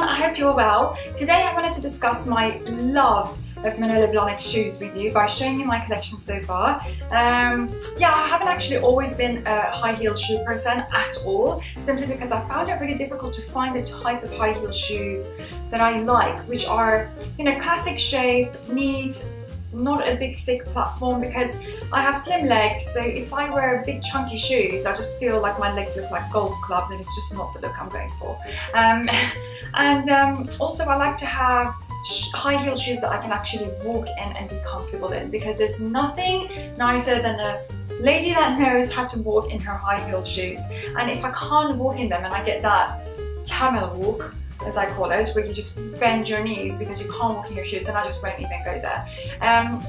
I hope you're well. Today I wanted to discuss my love of Manolo Blahnik shoes with you by showing you my collection so far. Yeah, I haven't actually always been a high heel shoe person at all, simply because I found it really difficult to find the type of high heel shoes that I like, which are, you know, classic shape, neat, not a big thick platform, because I have slim legs, so if I wear big chunky shoes I just feel like my legs look like golf clubs, and it's just not the look I'm going for. Also I like to have high heel shoes that I can actually walk in and be comfortable in, because there's nothing nicer than a lady that knows how to walk in her high heel shoes. And if I can't walk in them and I get that camel walk, as I call it, where you just bend your knees because you can't walk in your shoes, and I just won't even go there.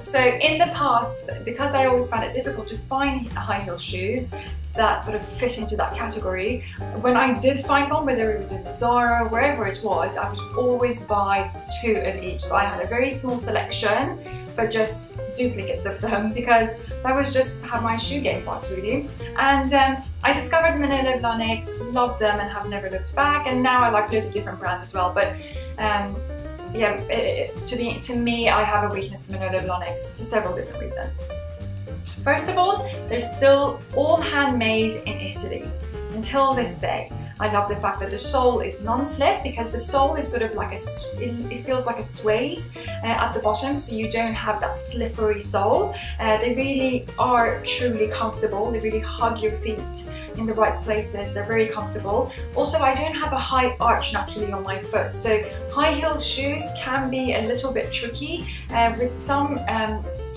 So in the past, because I always found it difficult to find high heel shoes that sort of fit into that category, when I did find one, whether it was in Zara, wherever it was, I would always buy 2 of each. So I had a very small selection, but just duplicates of them, because that was just how my shoe game was, really. And I discovered Manolo Blahniks, loved them and have never looked back, and now I like loads of different brands as well. But yeah, to me, I have a weakness for Manolo Blahniks for several different reasons. First of all, they're still all handmade in Italy until this day. I love the fact that the sole is non-slip, because the sole is sort of like it feels like a suede at the bottom, so you don't have that slippery sole. They really are truly comfortable. They really hug your feet in the right places. They're very comfortable. Also, I don't have a high arch naturally on my foot, so high heel shoes can be a little bit tricky. With some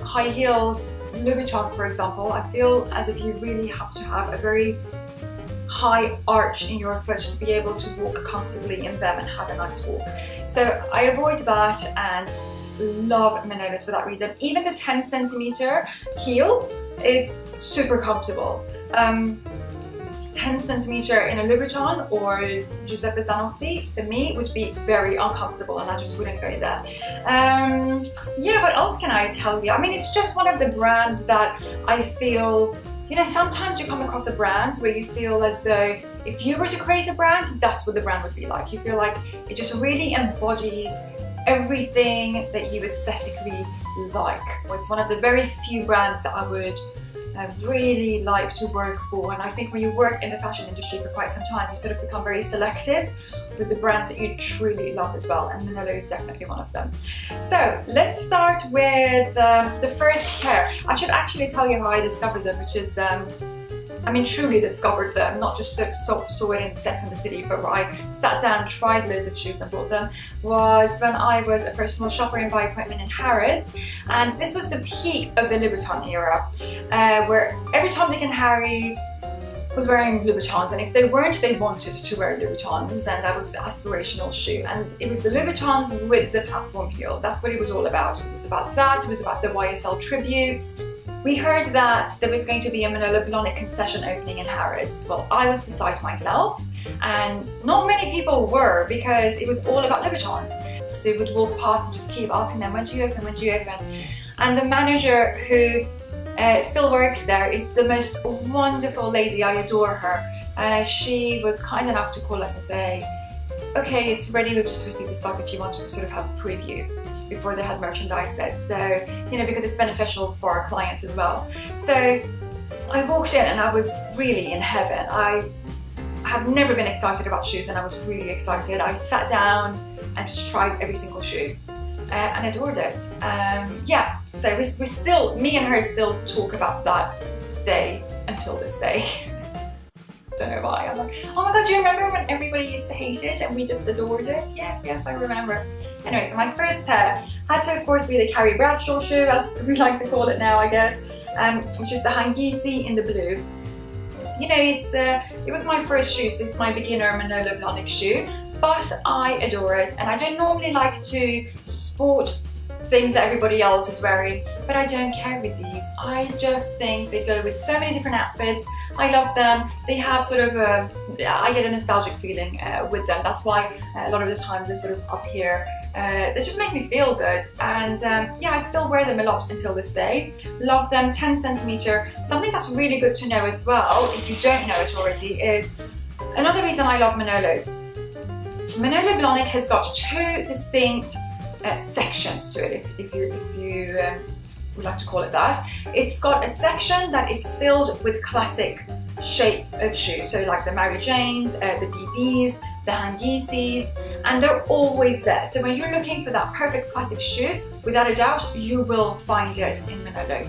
high heels, Louboutins for example, I feel as if you really have to have a very high arch in your foot to be able to walk comfortably in them and have a nice walk. So I avoid that and love Manolos for that reason. Even the 10 centimeter heel, it's super comfortable. 10 centimeter in a Louboutin or Giuseppe Zanotti, for me, would be very uncomfortable, and I just wouldn't go there. Yeah, what else can I tell you? I mean, it's just one of the brands that I feel, you know, sometimes you come across a brand where you feel as though if you were to create a brand, that's what the brand would be like. You feel like it just really embodies everything that you aesthetically like. Well, it's one of the very few brands that I would really like to work for, and I think when you work in the fashion industry for quite some time, you sort of become very selective with the brands that you truly love as well, and Manolo is definitely one of them. So let's start with the first pair. I should actually tell you how I discovered them, which is I mean, truly discovered them, not just saw it in Sex and the City, but where I sat down, tried loads of shoes and bought them, was when I was a personal shopper in by appointment in Harrods. And this was the peak of the Louboutin era, where every Tom, Dick and Harry was wearing Louboutins, and if they weren't, they wanted to wear Louboutins, and that was the aspirational shoe. And it was the Louboutins with the platform heel. That's what it was all about. It was about that, it was about the YSL tributes. We heard that there was going to be a Manolo Blahnik concession opening in Harrods. Well, I was beside myself, and not many people were, because it was all about Louboutins. So we would walk past and just keep asking them, when do you open, when do you open? And the manager, who still works there, is the most wonderful lady. I adore her. She was kind enough to call us and say, okay, it's ready, we've just received the stock, if you want to sort of have a preview, before they had merchandise it. So, you know, because it's beneficial for our clients as well. So I walked in and I was really in heaven. I have never been excited about shoes, and I was really excited. I sat down and just tried every single shoe and adored it. Yeah, so we still, me and her still talk about that day until this day. Don't know why. I'm like, oh my god, do you remember when everybody used to hate it and we just adored it? Yes, I remember. Anyway, so my first pair had to, of course, be the Carrie Bradshaw shoe, as we like to call it now, I guess, which is the Hangisi in the blue. You know, it was my first shoe, so it's my beginner Manolo Blahnik shoe, but I adore it, and I don't normally like to sport things that everybody else is wearing, but I don't care with these. I just think they go with so many different outfits. I love them. They have sort of I get a nostalgic feeling with them. That's why a lot of the time they're sort of up here. They just make me feel good, and yeah, I still wear them a lot until this day. Love them. 10 centimeter. Something that's really good to know as well, if you don't know it already, is another reason I love Manolos. Manolo Blahnik has got two distinct sections to it, if you would like to call it that. It's got a section that is filled with classic shape of shoes, so like the Mary Janes, the BBs, the Hangisis, and they're always there. So when you're looking for that perfect classic shoe, without a doubt, you will find it in Manolo.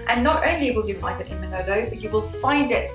And not only will you find it in Manolo, but you will find it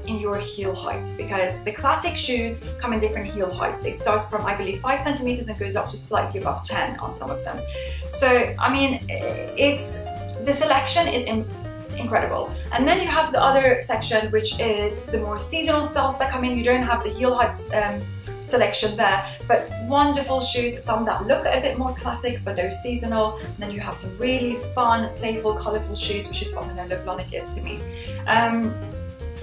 in your heel heights, because the classic shoes come in different heel heights. It starts from, I believe, 5 centimeters and goes up to slightly above 10 on some of them. So, I mean, the selection is incredible. And then you have the other section, which is the more seasonal styles that come in. You don't have the heel heights selection there, but wonderful shoes, some that look a bit more classic, but they're seasonal. And then you have some really fun, playful, colorful shoes, which is what Manolo Blahnik is to me.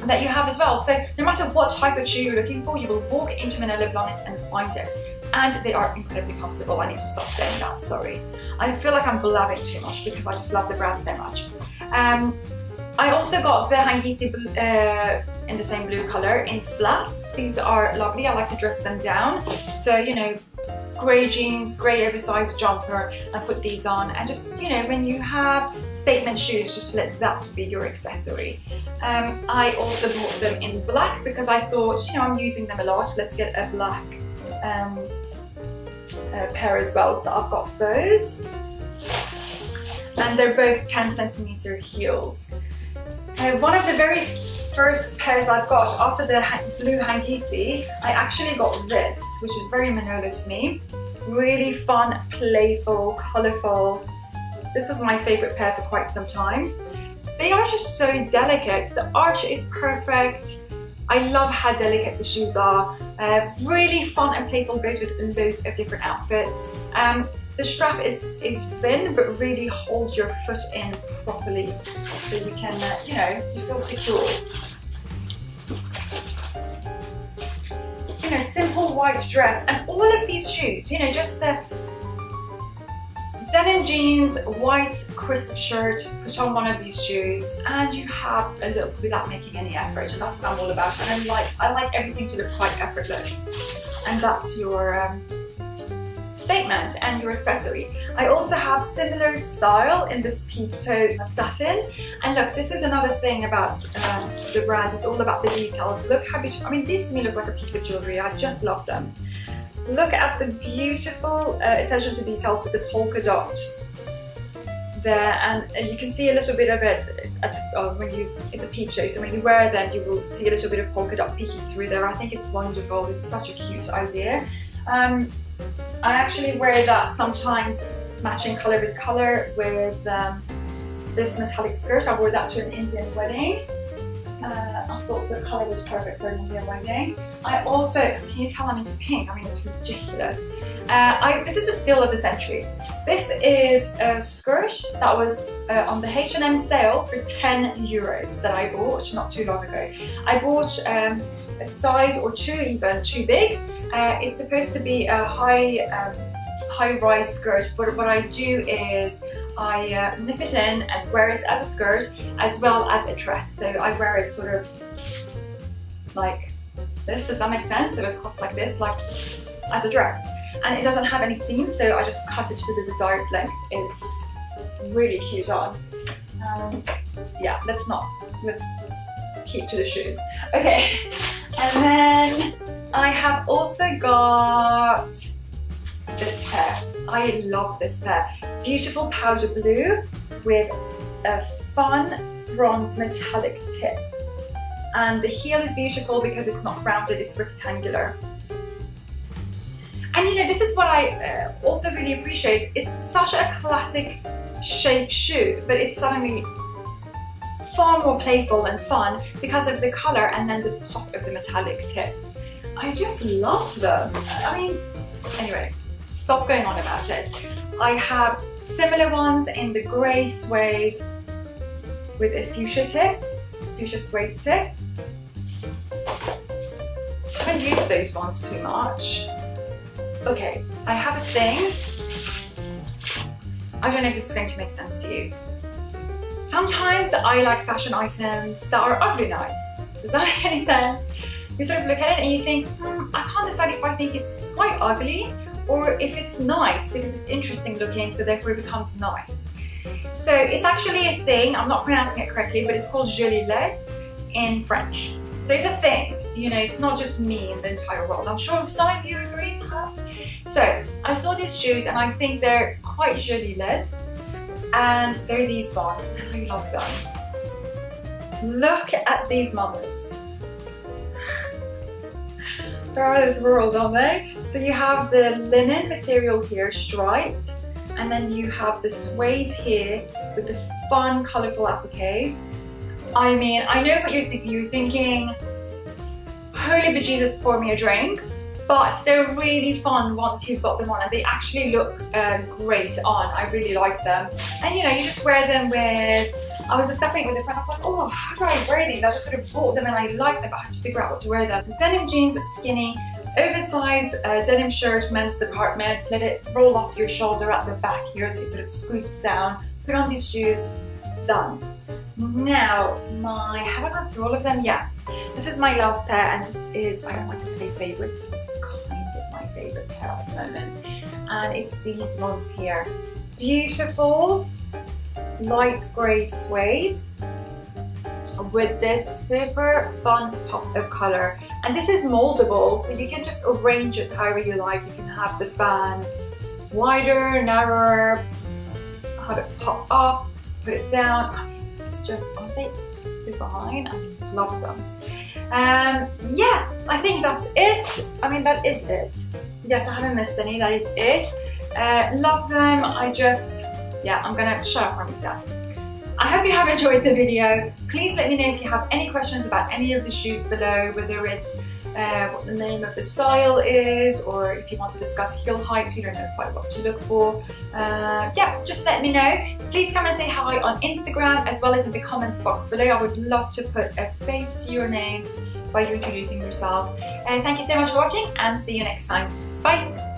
That you have as well. So no matter what type of shoe you're looking for, you will walk into Manolo Blahnik and find it. And they are incredibly comfortable. I need to stop saying that, sorry. I feel like I'm blabbing too much because I just love the brand so much. I also got the Hangisi in the same blue color in flats. These are lovely. I like to dress them down. So, you know, grey jeans, grey oversized jumper, I put these on, and just, you know, when you have statement shoes, just let that be your accessory. I also bought them in black because I thought, you know, I'm using them a lot, let's get a black pair as well. So I've got those, and they're both 10 centimeter heels. One of the very first pairs I've got after the blue Hangisi, I actually got this, which is very Manolo to me. Really fun, playful, colourful. This was my favourite pair for quite some time. They are just so delicate. The arch is perfect. I love how delicate the shoes are. Really fun and playful, goes with loads of different outfits. The strap is thin, but really holds your foot in properly, so you can, you know, you feel secure. You know, simple white dress, and all of these shoes, you know, just denim jeans, white crisp shirt, put on one of these shoes, and you have a look without making any effort, and that's what I'm all about. And I like everything to look quite effortless, and that's your statement and your accessory. I also have similar style in this peep toe satin, and look, this is another thing about the brand. It's all about the details. Look how beautiful. I mean, these to me look like a piece of jewelry. I just love them. Look at the beautiful attention to details with the polka dot there, and you can see a little bit of it it's a peep show, so when you wear them, you will see a little bit of polka dot peeking through there. I think it's wonderful. It's such a cute idea. I actually wear that sometimes, matching color with color, with this metallic skirt. I wore that to an Indian wedding. I thought the color was perfect for an Indian wedding. I also, can you tell I'm into pink? I mean, it's ridiculous. This is a steal of the century. This is a skirt that was on the H&M sale for 10 euros that I bought not too long ago. I bought a size or two even too big. It's supposed to be a high-rise skirt, but what I do is I nip it in and wear it as a skirt as well as a dress. So I wear it sort of like this, does that make sense? So it crossed like this, like as a dress. And it doesn't have any seams, so I just cut it to the desired length. It's really cute on. Yeah, let's keep to the shoes. Okay, and then I have also got this pair. I love this pair. Beautiful powder blue with a fun bronze metallic tip. And the heel is beautiful because it's not rounded, it's rectangular. And you know, this is what I also really appreciate. It's such a classic shaped shoe, but it's suddenly far more playful and fun because of the color and then the pop of the metallic tip. I just love them. I mean, anyway, stop going on about it. I have similar ones in the grey suede with a fuchsia tip, fuchsia suede tip. I haven't used those ones too much. Okay, I have a thing. I don't know if this is going to make sense to you. Sometimes I like fashion items that are ugly nice. Does that make any sense? You sort of look at it and you think, I can't decide if I think it's quite ugly or if it's nice, because it's interesting looking, so therefore it becomes nice. So it's actually a thing, I'm not pronouncing it correctly, but it's called jolie LED in French. So it's a thing, you know, it's not just me in the entire world. I'm sure some of you agree with that. So I saw these shoes and I think they're quite jolie LED, and they're these ones and I love them. Look at these mamas. They're out of this world, aren't they? So you have the linen material here, striped, and then you have the suede here with the fun, colourful appliques. I mean, I know what you're thinking. You're thinking, holy bejesus, pour me a drink. But they're really fun once you've got them on, and they actually look great on. I really like them. And you know, you just wear them with, I was discussing it with a friend, I was like, oh, how do I wear these? I just sort of bought them and I like them, but I have to figure out what to wear them. Denim jeans, skinny, oversized denim shirt, men's department, let it roll off your shoulder at the back here so it sort of scoots down, put on these shoes, done. Now, have I gone through all of them? Yes. This is my last pair, and this is, I don't like to play favourites because it's kind of my favourite pair at the moment. And it's these ones here. Beautiful, light grey suede with this super fun pop of colour. And this is mouldable, so you can just arrange it however you like. You can have the fan wider, narrower, have it pop up, put it down. I mean, it's just, aren't they divine? I mean, love them. Yeah, I think that's it. I mean, that is it. Yes, I haven't missed any, that is it. Love them. I'm gonna shut up from myself. I hope you have enjoyed the video. Please let me know if you have any questions about any of the shoes below, whether it's what the name of the style is, or if you want to discuss heel height, you don't know quite what to look for. Yeah, just let me know. Please come and say hi on Instagram as well as in the comments box below. I would love to put a face to your name by you introducing yourself. Thank you so much for watching, and see you next time. Bye!